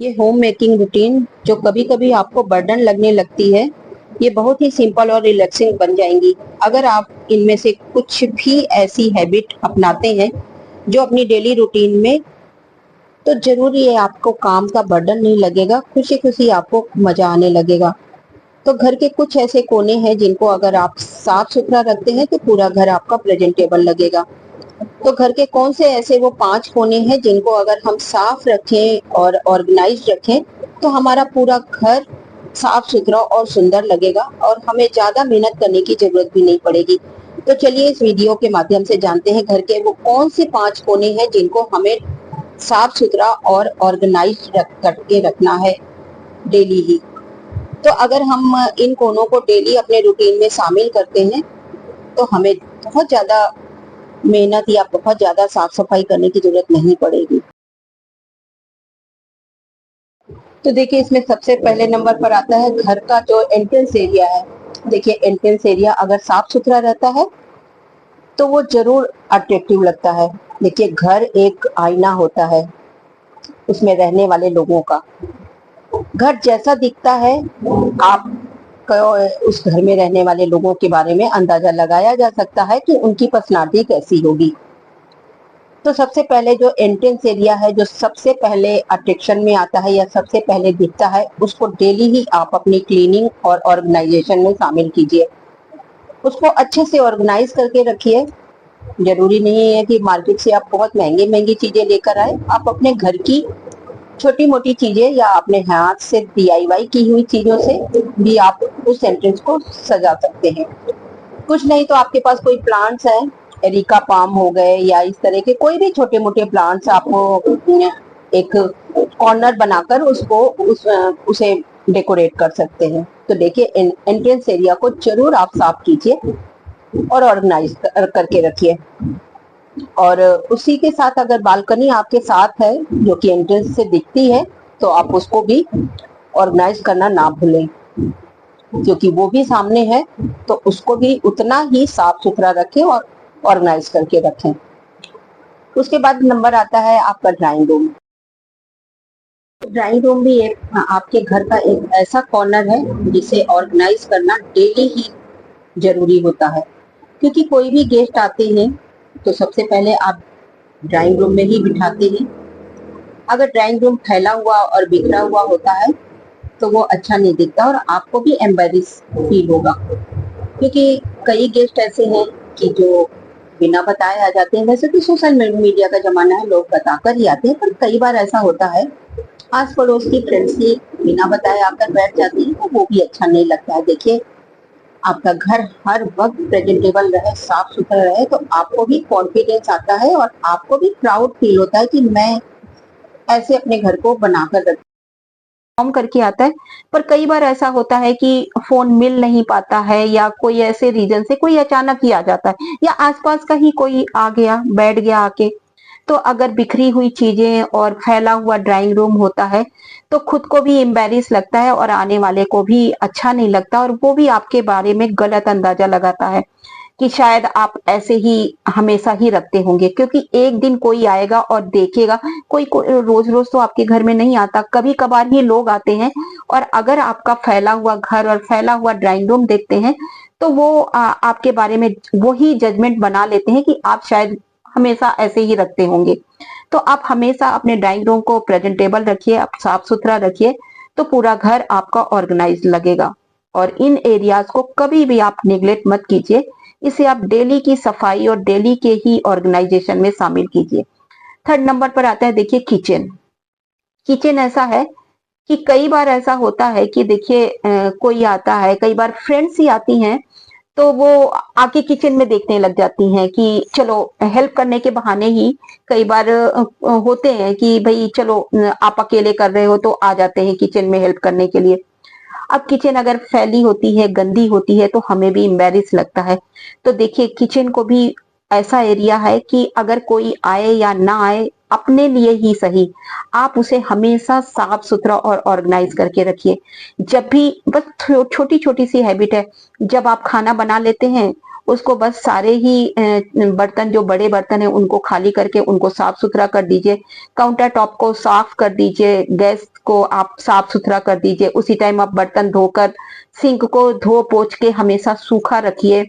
ये home making routine जो कभी कभी आपको बर्डन लगने लगती है, ये बहुत ही सिंपल और रिलैक्सिंग बन जाएंगी अगर आप इनमें से कुछ भी ऐसी हैबिट अपनाते हैं जो अपनी डेली रूटीन में। तो जरूरी है आपको काम का बर्डन नहीं लगेगा, खुशी खुशी आपको मजा आने लगेगा। तो घर के कुछ ऐसे कोने हैं जिनको अगर आप साफ सुथरा रखते हैं तो पूरा घर आपका प्रेजेंटेबल लगेगा। तो घर के कौन से ऐसे वो 5 कोने हैं जिनको अगर हम साफ रखें और ऑर्गेनाइज रखें तो हमारा पूरा घर साफ सुथरा और सुंदर लगेगा और हमें ज्यादा मेहनत करने की जरूरत भी नहीं पड़ेगी। तो चलिए इस वीडियो के माध्यम से जानते हैं घर के वो कौन से 5 कोने हैं जिनको हमें साफ सुथरा और ऑर्गेनाइज करके रखना है डेली ही। तो अगर हम इन कोनों को डेली अपने रूटीन में शामिल करते हैं तो हमें बहुत ज्यादा मेहनत या बहुत ज्यादा साफ सफाई करने की जरूरत नहीं पड़ेगी। तो देखिए इसमें सबसे पहले नंबर पर आता है घर का जो एंट्रेंस एरिया है। देखिए एंट्रेंस एरिया अगर साफ सुथरा रहता है तो वो जरूर अट्रैक्टिव लगता है। देखिए घर एक आईना होता है उसमें रहने वाले लोगों का। घर जैसा दिखता है आप उस घर में रहने वाले लोगों के बारे में अंदाजा लगाया जा सकता है कि उनकी पर्सनालिटी कैसी होगी। तो सबसे पहले जो एंट्रेंस एरिया है जो सबसे पहले अट्रैक्शन में आता है या सबसे पहले दिखता है, उसको डेली ही आप अपनी क्लीनिंग और ऑर्गेनाइजेशन में शामिल कीजिए। उसको अच्छे से ऑर्गेनाइज करके रखिए। जरूरी नहीं है कि मार्केट से आप बहुत महंगी महंगी चीजें लेकर आए, आप अपने घर की छोटी मोटी चीजें या अपने हाथ से DIY की हुई चीजों से भी आप उस एंट्रेंस को सजा सकते हैं। कुछ नहीं तो आपके पास कोई प्लांट्स है, एरिका पाम हो गए या इस तरह के कोई भी छोटे मोटे प्लांट्स, आपको एक कॉर्नर बनाकर उसे डेकोरेट कर सकते हैं। तो देखिए एंट्रेंस एरिया को जरूर आप साफ कीजिए और ऑर्गेनाइज करके रखिए। और उसी के साथ अगर बालकनी आपके साथ है जो कि एंट्रेंस से दिखती है तो आप उसको भी ऑर्गेनाइज करना ना भूलें, क्योंकि वो भी सामने है तो उसको भी उतना ही साफ सुथरा रखें और ऑर्गेनाइज करके रखें। उसके बाद नंबर आता है आपका ड्राइंग रूम। ड्राइंग रूम भी एक आपके घर का एक ऐसा कॉर्नर है जिसे ऑर्गेनाइज करना डेली ही जरूरी होता है, क्योंकि कोई भी गेस्ट आते हैं तो सबसे पहले आप ड्राइंग रूम में ही बिठाते हैं। अगर ड्राइंग रूम फैला हुआ और बिखरा हुआ होता है तो वो अच्छा नहीं दिखता और आपको भी एम्बैरेस फील होगा, क्योंकि कई गेस्ट ऐसे हैं कि जो बिना बताए आ जाते हैं। वैसे तो सोशल मीडिया का जमाना है, लोग बताकर ही आते हैं, पर कई बार ऐसा होता है आस पड़ोस की फ्रेंड्स ही बिना बताए आकर बैठ जाती है तो वो भी अच्छा नहीं लगता है। देखिए आपका घर हर वक्त प्रेजेंटेबल रहे, साफ सुथरा रहे तो आपको भी कॉन्फिडेंस आता है और आपको भी प्राउड फील होता है कि मैं ऐसे अपने घर को बनाकर रख काम करके आता है। पर कई बार ऐसा होता है कि फोन मिल नहीं पाता है या कोई ऐसे रीजन से कोई अचानक ही आ जाता है या आसपास का ही कोई आ गया बैठ गया आके। तो अगर बिखरी हुई चीजें और फैला हुआ ड्राइंग रूम होता है तो खुद को भी एम्बैरेस लगता है और आने वाले को भी अच्छा नहीं लगता और वो भी आपके बारे में गलत अंदाजा लगाता है कि शायद आप ऐसे ही हमेशा ही रखते होंगे, क्योंकि एक दिन कोई आएगा और देखेगा। कोई रोज रोज तो आपके घर में नहीं आता, कभी कभार ही लोग आते हैं और अगर आपका फैला हुआ घर और फैला हुआ ड्राइंग रूम देखते हैं तो वो आपके बारे में वही जजमेंट बना लेते हैं कि आप शायद हमेशा ऐसे ही रखते होंगे। तो आप हमेशा अपने ड्राइंग रूम को प्रेजेंटेबल रखिए, आप साफ सुथरा रखिए तो पूरा घर आपका ऑर्गेनाइज लगेगा। और इन एरियाज को कभी भी आप निगलेक्ट मत कीजिए, इसे आप डेली की सफाई और डेली के ही ऑर्गेनाइजेशन में शामिल कीजिए। थर्ड नंबर पर आता है देखिए किचन। किचन ऐसा है कि कई बार ऐसा होता है कि देखिए कोई आता है, कई बार फ्रेंड्स ही आती हैं तो वो आके किचन में देखने लग जाती हैं कि चलो हेल्प करने के बहाने ही कई बार होते हैं कि भाई चलो आप अकेले कर रहे हो तो आ जाते हैं किचन में हेल्प करने के लिए। अब किचन अगर फैली होती है, गंदी होती है तो हमें भी एम्बैरेस लगता है। तो देखिए किचन को भी ऐसा एरिया है कि अगर कोई आए या ना आए, अपने लिए ही सही आप उसे हमेशा साफ सुथरा और ऑर्गेनाइज करके रखिए। जब भी बस छोटी छोटी सी हैबिट है, जब आप खाना बना लेते हैं उसको बस सारे ही बर्तन जो बड़े बर्तन है उनको खाली करके उनको साफ सुथरा कर दीजिए, काउंटर टॉप को साफ कर दीजिए, गैस को आप साफ सुथरा कर दीजिए, उसी टाइम आप बर्तन धोकर सिंक को धो पोंछ के हमेशा सूखा रखिए,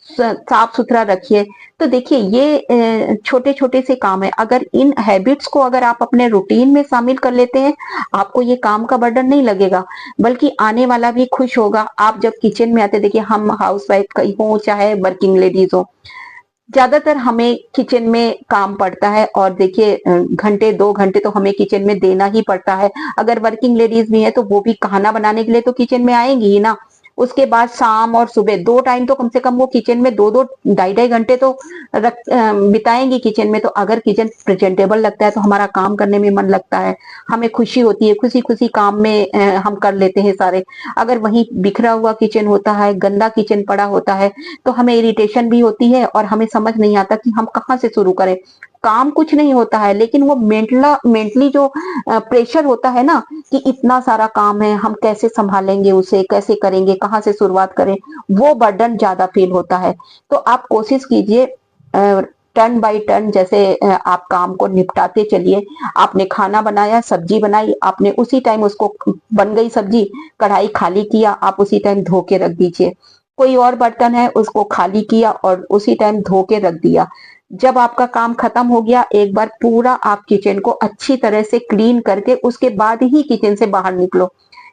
साफ सुथरा रखिए। तो देखिए ये छोटे छोटे से काम है, अगर इन हैबिट्स को अगर आप अपने रूटीन में शामिल कर लेते हैं, आपको ये काम का बर्डन नहीं लगेगा, बल्कि आने वाला भी खुश होगा। आप जब किचन में आते, देखिए हम हाउस वाइफ कहीं हो चाहे वर्किंग लेडीज हो, ज्यादातर हमें किचन में काम पड़ता है, और देखिए घंटे 2 घंटे तो हमें किचन में देना ही पड़ता है। अगर वर्किंग लेडीज भी है तो वो भी खाना बनाने के लिए तो किचन में आएंगी ही ना। उसके बाद शाम और सुबह 2 टाइम तो कम से कम वो किचन में 2-2 2.5 घंटे तो बिताएंगी किचन में। तो अगर किचन प्रेजेंटेबल लगता है तो हमारा काम करने में मन लगता है, हमें खुशी होती है, खुशी खुशी काम में हम कर लेते हैं सारे। अगर वहीं बिखरा हुआ किचन होता है, गंदा किचन पड़ा होता है, तो हमें इरिटेशन भी होती है और हमें समझ नहीं आता कि हम कहाँ से शुरू करें। काम कुछ नहीं होता है, लेकिन वो मेंटली जो प्रेशर होता है ना, कि इतना सारा काम है, हम कैसे संभालेंगे उसे, कैसे करेंगे, कहाँ से शुरुआत करें, वो बर्डन ज्यादा फील होता है। तो आप कोशिश कीजिए टर्न बाय टर्न, जैसे आप काम को निपटाते चलिए। आपने खाना बनाया, सब्जी बनाई, आपने उसी टाइम उसको, बन गई सब्जी, कढ़ाई खाली किया, आप उसी टाइम धो के रख दीजिए। कोई और बर्तन है उसको खाली किया और उसी टाइम धो के रख दिया। जब आपका काम खत्म हो गया, एक बार पूरा आप किचन को अच्छी तरह से क्लीन करके उसके बाद ही किचन से बाहर निकलो।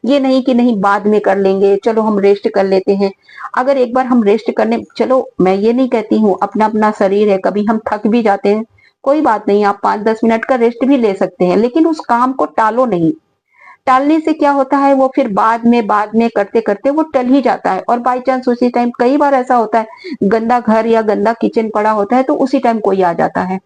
ये नहीं कि नहीं बाद में कर लेंगे, चलो हम रेस्ट कर लेते हैं। अगर एक बार हम रेस्ट करने, चलो मैं ये नहीं कहती हूँ, अपना अपना शरीर है, कभी हम थक भी जाते हैं, कोई बात नहीं, आप 5-10 मिनट का रेस्ट भी ले सकते हैं, लेकिन उस काम को टालो नहीं। टालने से क्या होता है, वो फिर बाद में करते करते वो टल ही जाता है। और बाई चांस उसी टाइम, कई बार ऐसा होता है गंदा घर या गंदा किचन पड़ा होता है तो उसी टाइम कोई आ जाता है।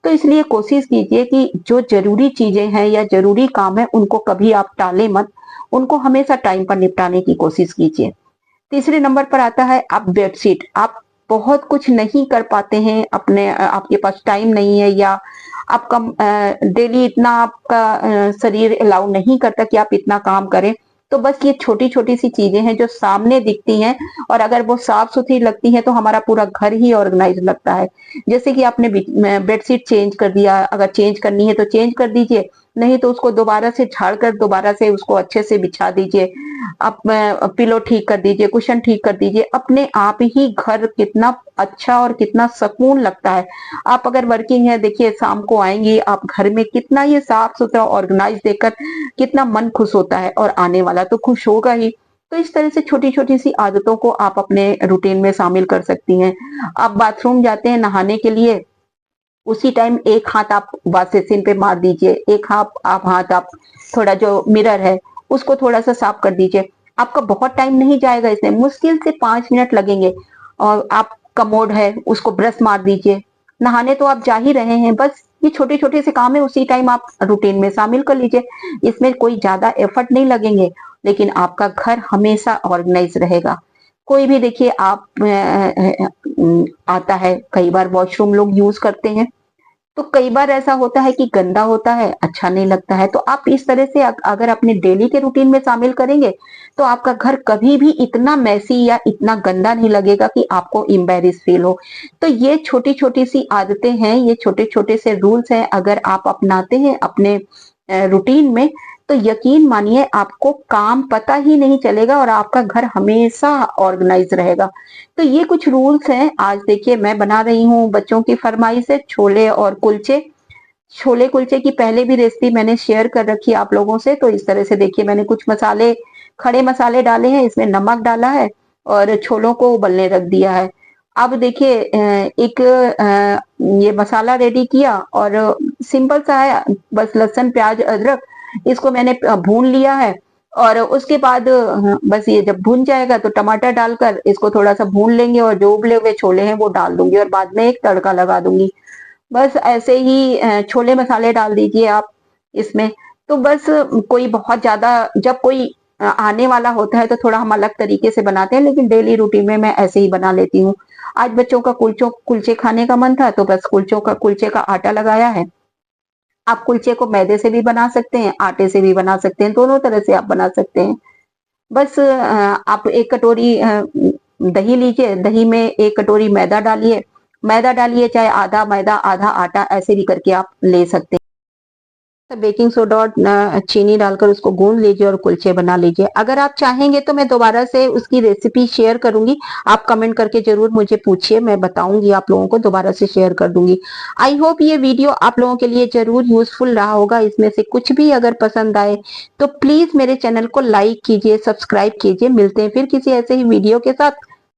तो इसलिए कोशिश कीजिए कि जो जरूरी चीजें हैं या जरूरी काम है उनको कभी आप टालें मत, उनको हमेशा टाइम पर निपटाने की कोशिश कीजिए। तीसरे नंबर पर आता है आप बेडशीट। आप बहुत कुछ नहीं कर पाते हैं, अपने आपके पास टाइम नहीं है, या आपका डेली इतना आपका शरीर अलाउ नहीं करता कि आप इतना काम करें। तो बस ये छोटी छोटी सी चीजें हैं जो सामने दिखती हैं, और अगर वो साफ सुथरी लगती हैं तो हमारा पूरा घर ही ऑर्गेनाइज लगता है। जैसे कि आपने बेडशीट चेंज कर दिया, अगर चेंज करनी है तो चेंज कर दीजिए, नहीं तो उसको दोबारा से झाड़ कर दोबारा से उसको अच्छे से बिछा दीजिए। आप पिलो ठीक कर दीजिए, कुशन ठीक कर दीजिए, अपने आप ही घर कितना अच्छा और कितना सुकून लगता है। आप अगर वर्किंग है, देखिए शाम को आएंगी आप घर में, कितना ये साफ सुथरा ऑर्गेनाइज देखकर कितना मन खुश होता है, और आने वाला तो खुश होगा ही। तो इस तरह से छोटी छोटी सी आदतों को आप अपने रूटीन में शामिल कर सकती हैं। आप बाथरूम जाते हैं नहाने के लिए, उसी टाइम एक हाथ आप वॉश बेसिन पे मार दीजिए, एक हाथ आप थोड़ा जो मिरर है उसको थोड़ा सा साफ कर दीजिए। आपका बहुत टाइम नहीं जाएगा इसमें, मुश्किल से 5 मिनट लगेंगे। और आप कमोड है उसको ब्रश मार दीजिए। नहाने तो आप जा ही रहे हैं, बस ये छोटे छोटे से काम है, उसी टाइम आप रूटीन में शामिल कर लीजिए। इसमें कोई ज्यादा एफर्ट नहीं लगेंगे, लेकिन आपका घर हमेशा ऑर्गेनाइज रहेगा। कोई भी देखिए आप आता है, कई बार वॉशरूम लोग यूज करते हैं, तो कई बार ऐसा होता है कि गंदा होता है, अच्छा नहीं लगता है। तो आप इस तरह से अगर अपने डेली के रूटीन में शामिल करेंगे तो आपका घर कभी भी इतना मैसी या इतना गंदा नहीं लगेगा कि आपको एम्बैरेस फील हो। तो ये छोटी छोटी सी आदतें हैं, ये छोटे छोटे से रूल्स हैं, अगर आप अपनाते हैं अपने रूटीन में, तो यकीन मानिए आपको काम पता ही नहीं चलेगा और आपका घर हमेशा ऑर्गेनाइज रहेगा। तो ये कुछ रूल्स हैं। आज देखिए मैं बना रही हूँ, बच्चों की फरमाइश है, छोले और कुलचे। छोले कुलचे की पहले भी रेसिपी मैंने शेयर कर रखी है आप लोगों से। तो इस तरह से देखिए मैंने कुछ मसाले, खड़े मसाले डाले हैं, इसमें नमक डाला है और छोलों को उबलने रख दिया है। अब देखिए एक ये मसाला रेडी किया और सिंपल सा है, बस लहसुन प्याज अदरक इसको मैंने भून लिया है। और उसके बाद बस ये जब भून जाएगा तो टमाटर डालकर इसको थोड़ा सा भून लेंगे, और जो उबले हुए छोले हैं वो डाल दूंगी और बाद में एक तड़का लगा दूंगी। बस ऐसे ही छोले मसाले डाल दीजिए आप इसमें। तो बस कोई बहुत ज्यादा, जब कोई आने वाला होता है तो थोड़ा हम अलग तरीके से बनाते हैं, लेकिन डेली रूटीन में मैं ऐसे ही बना लेती हूँ। आज बच्चों का कुलचे खाने का मन था, तो बस कुलचे का आटा लगाया है। आप कुलचे को मैदे से भी बना सकते हैं, आटे से भी बना सकते हैं, दोनों तरह से आप बना सकते हैं। बस आप एक कटोरी दही लीजिए, दही में एक कटोरी मैदा डालिए। मैदा डालिए, चाहे आधा मैदा आधा आटा, ऐसे भी करके आप ले सकते हैं। बेकिंग सोडा और चीनी डालकर उसको गूंद लीजिए और कुलचे बना लीजिए। अगर आप चाहेंगे तो मैं दोबारा से उसकी रेसिपी शेयर करूंगी, आप कमेंट करके जरूर मुझे पूछिए, मैं बताऊंगी आप लोगों को, दोबारा से शेयर कर दूंगी। आई होप ये वीडियो आप लोगों के लिए जरूर यूजफुल रहा होगा। इसमें से कुछ भी अगर पसंद आए तो प्लीज मेरे चैनल को लाइक कीजिए, सब्सक्राइब कीजिए। मिलते हैं फिर किसी ऐसे ही वीडियो के साथ।